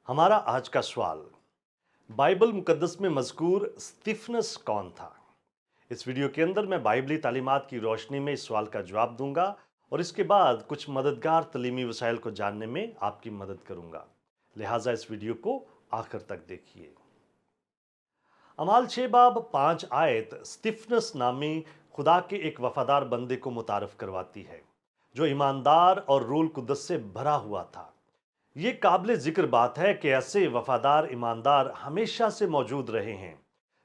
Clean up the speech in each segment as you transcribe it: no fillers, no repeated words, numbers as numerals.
हमारा आज का सवाल, बाइबल मुकद्दस में मज़कूर स्तिफनस कौन था? इस वीडियो के अंदर मैं बाइबली तालीमात की रोशनी में इस सवाल का जवाब दूंगा और इसके बाद कुछ मददगार तलीमी वसाइल को जानने में आपकी मदद करूंगा। लिहाजा इस वीडियो को आखिर तक देखिए। अमाल 6 बाब 5 आयत स्तिफनस नामी खुदा के एक वफादार बंदे को मुतारफ करवाती है, जो ईमानदार और रूल कुद्दस से भरा हुआ था। ये काबिल जिक्र बात है कि ऐसे वफादार ईमानदार हमेशा से मौजूद रहे हैं,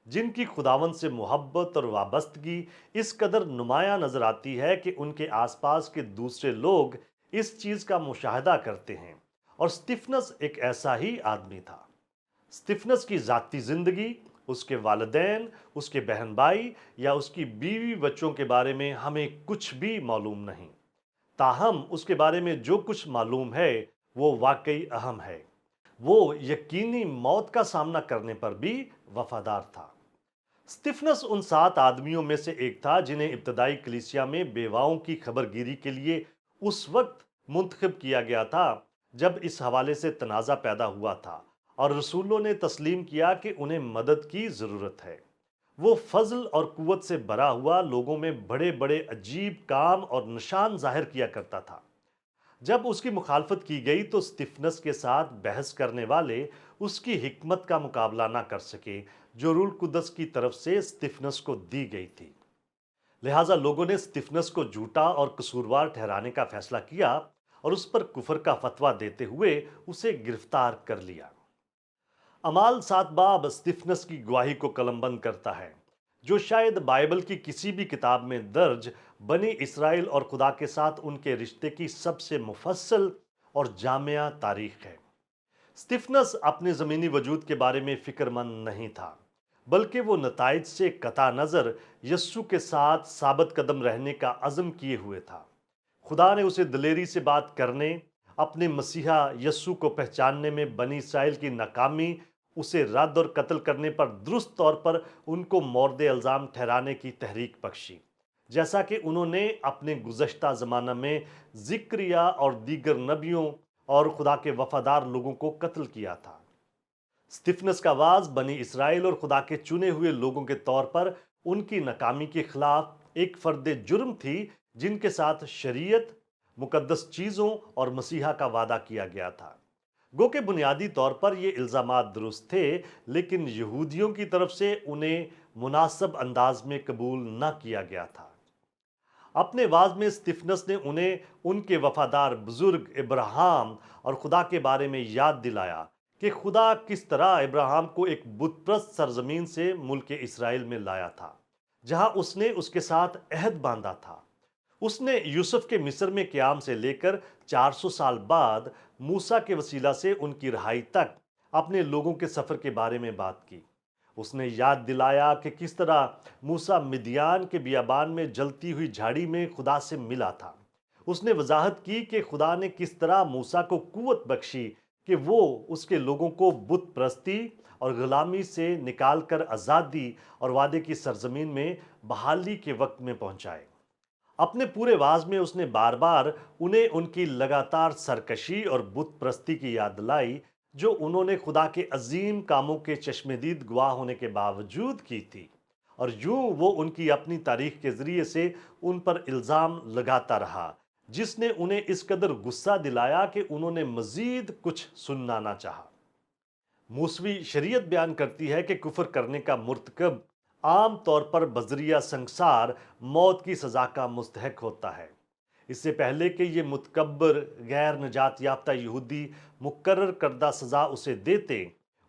जिनकी खुदावन से मोहब्बत और वाबस्तगी इस कदर नुमाया नजर आती है कि उनके आसपास के दूसरे लोग इस चीज का मुशाहदा करते हैं। और स्तिफनस एक ऐसा ही आदमी था। स्तिफनस की जाती जिंदगी, उसके वालिदैन, उसके बहन भाई या उसकी बीवी बच्चों के बारे में हमें कुछ भी मालूम नहीं। ताहम उसके बारे में जो कुछ मालूम है वो वाकई अहम है। वो यकीनी मौत का सामना करने पर भी वफादार था। स्तिफनस उन 7 आदमियों में से एक था जिन्हें इब्तदाई कलीसिया में बेवाओं की खबरगिरी के लिए उस वक्त मुंतखब किया गया था जब इस हवाले से तनाज़ा पैदा हुआ था और रसूलों ने तस्लीम किया कि उन्हें मदद की ज़रूरत है। वो फजल और कुव्वत से भरा हुआ लोगों में बड़े बड़े अजीब काम और निशान जाहिर किया करता था। जब उसकी मुखालफत की गई तो स्तिफनस के साथ बहस करने वाले उसकी हिकमत का मुकाबला ना कर सके, जो रूल कुदस की तरफ से स्तिफनस को दी गई थी। लिहाजा लोगों ने स्तिफनस को झूठा और कसूरवार ठहराने का फैसला किया और उस पर कुफर का फतवा देते हुए उसे गिरफ्तार कर लिया। अमाल 7 बाब स्तिफनस की गवाही को कलमबंद करता है, जो शायद बाइबल की किसी भी किताब में दर्ज बनी इसराइल और खुदा के साथ उनके रिश्ते की सबसे मुफस्सल और जामिया तारीख है। स्तिफनस अपने ज़मीनी वजूद के बारे में फिक्रमंद नहीं था, बल्कि वो नताइज से कता नज़र यस्सु के साथ साबित कदम रहने का अज़म किए हुए था। खुदा ने उसे दिलेरी से बात करने, अपने मसीहा यस्सु को पहचानने में बनी इसराइल की नाकामी, उसे रद्द और कत्ल करने पर दुरुस्त तौर पर उनको मोर्द इल्ज़ाम ठहराने की तहरीक बख्शी, जैसा कि उन्होंने अपने गुज़श्ता ज़माना में ज़िक्रिया और दीगर नबियों और खुदा के वफादार लोगों को कत्ल किया था। स्तिफनस का आवाज बनी इसराइल और खुदा के चुने हुए लोगों के तौर पर उनकी नाकामी के खिलाफ एक फर्द जुर्म थी, जिनके साथ शरीयत, मुकद्दस चीज़ों और मसीहा का वादा किया गया था। गो के बुनियादी तौर पर ये इल्ज़ामात दुरुस्त थे, लेकिन यहूदियों की तरफ से उन्हें मुनासब अंदाज में कबूल न किया गया था। अपने वाज में स्तिफनस ने उन्हें उनके वफादार बुजुर्ग इब्राहिम और खुदा के बारे में याद दिलाया कि खुदा किस तरह इब्राहिम को एक बुतप्रस्त सरजमीन से मुल्क इसराइल में लाया था, जहां उसने उसके साथ अहद बांधा था। उसने यूसुफ के मिस्र में क़याम से लेकर 400 साल बाद मूसा के वसीला से उनकी रिहाई तक अपने लोगों के सफ़र के बारे में बात की। उसने याद दिलाया कि किस तरह मूसा मिदियान के बियाबान में जलती हुई झाड़ी में खुदा से मिला था। उसने वजाहत की कि खुदा ने किस तरह मूसा को कुव्वत बख्शी कि वो उसके लोगों को बुत प्रस्ती और गुलामी से निकालकर आज़ादी और वादे की सरजमीन में बहाली के वक्त में पहुंचाए। अपने पूरे वाज में उसने बार बार उन्हें उनकी लगातार सरकशी और बुत प्रस्ती की याद दिलाई, जो उन्होंने खुदा के अजीम कामों के चश्मदीद गवाह होने के बावजूद की थी। और यूं वो उनकी अपनी तारीख के जरिए से उन पर इल्ज़ाम लगाता रहा, जिसने उन्हें इस कदर गुस्सा दिलाया कि उन्होंने मजीद कुछ सुनना ना चाहा। मूसवी शरीयत बयान करती है कि कुफर करने का मुर्तकब आम तौर पर बजरिया संसार मौत की सज़ा का मुस्तहक होता है। इससे पहले कि ये मुतकब्बर गैर निजात याफ्ता यहूदी मुकर्रर करदा सज़ा उसे देते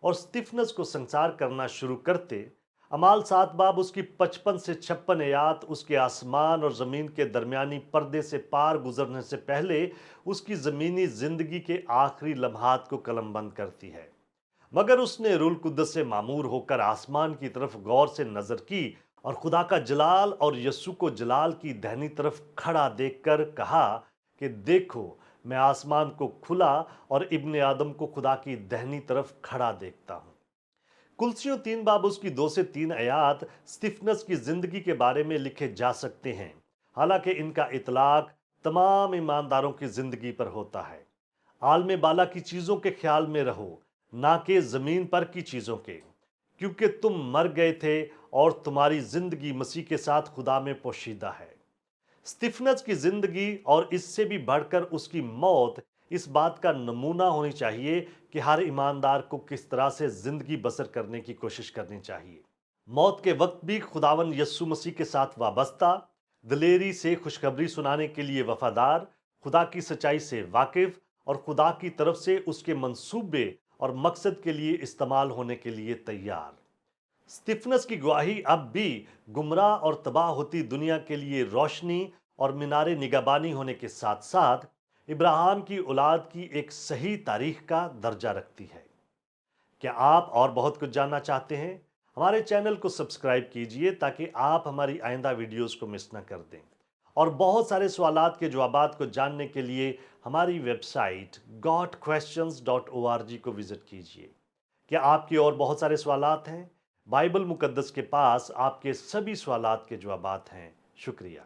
और स्तिफनस को संसार करना शुरू करते, अमाल 7 बाब उसकी 55 से 56 आयात उसके आसमान और ज़मीन के दरमियानी पर्दे से पार गुजरने से पहले उसकी ज़मीनी ज़िंदगी के आखिरी लम्हात को कलमबंद करती है। मगर उसने रूल कुद्दस से मामूर होकर आसमान की तरफ गौर से नजर की और खुदा का जलाल और यस्सु को जलाल की दहनी तरफ खड़ा देखकर कहा कि देखो, मैं आसमान को खुला और इब्ने आदम को खुदा की दहनी तरफ खड़ा देखता हूं। कुलसियों 3 बाब उसकी 2 से 3 आयात स्तिफनस की जिंदगी के बारे में लिखे जा सकते हैं, हालांकि इनका इतलाक तमाम ईमानदारों की जिंदगी पर होता है। आलम बाला की चीजों के ख्याल में रहो, ना कि जमीन पर की चीजों के, क्योंकि तुम मर गए थे और तुम्हारी जिंदगी मसीह के साथ खुदा में पोशीदा है। स्तिफनस की जिंदगी और इससे भी बढ़कर उसकी मौत इस बात का नमूना होनी चाहिए कि हर ईमानदार को किस तरह से जिंदगी बसर करने की कोशिश करनी चाहिए। मौत के वक्त भी खुदावन यस्सु मसीह के साथ वाबस्ता, दिलेरी से खुशखबरी सुनाने के लिए वफादार, खुदा की सच्चाई से वाकिफ और खुदा की तरफ से उसके मंसूबे और मकसद के लिए इस्तेमाल होने के लिए तैयार। स्तिफनस की गवाही अब भी गुमराह और तबाह होती दुनिया के लिए रोशनी और मीनारे निगहबानी होने के साथ साथ इब्राहिम की औलाद की एक सही तारीख का दर्जा रखती है। क्या आप और बहुत कुछ जानना चाहते हैं? हमारे चैनल को सब्सक्राइब कीजिए ताकि आप हमारी आइंदा वीडियोस को मिस ना कर दें। और बहुत सारे सवालात के जवाबात को जानने के लिए हमारी वेबसाइट godquestions.org को विजिट कीजिए। क्या आपकी और बहुत सारे सवालात हैं? बाइबल मुकद्दस के पास आपके सभी सवालात के जवाबात हैं। शुक्रिया।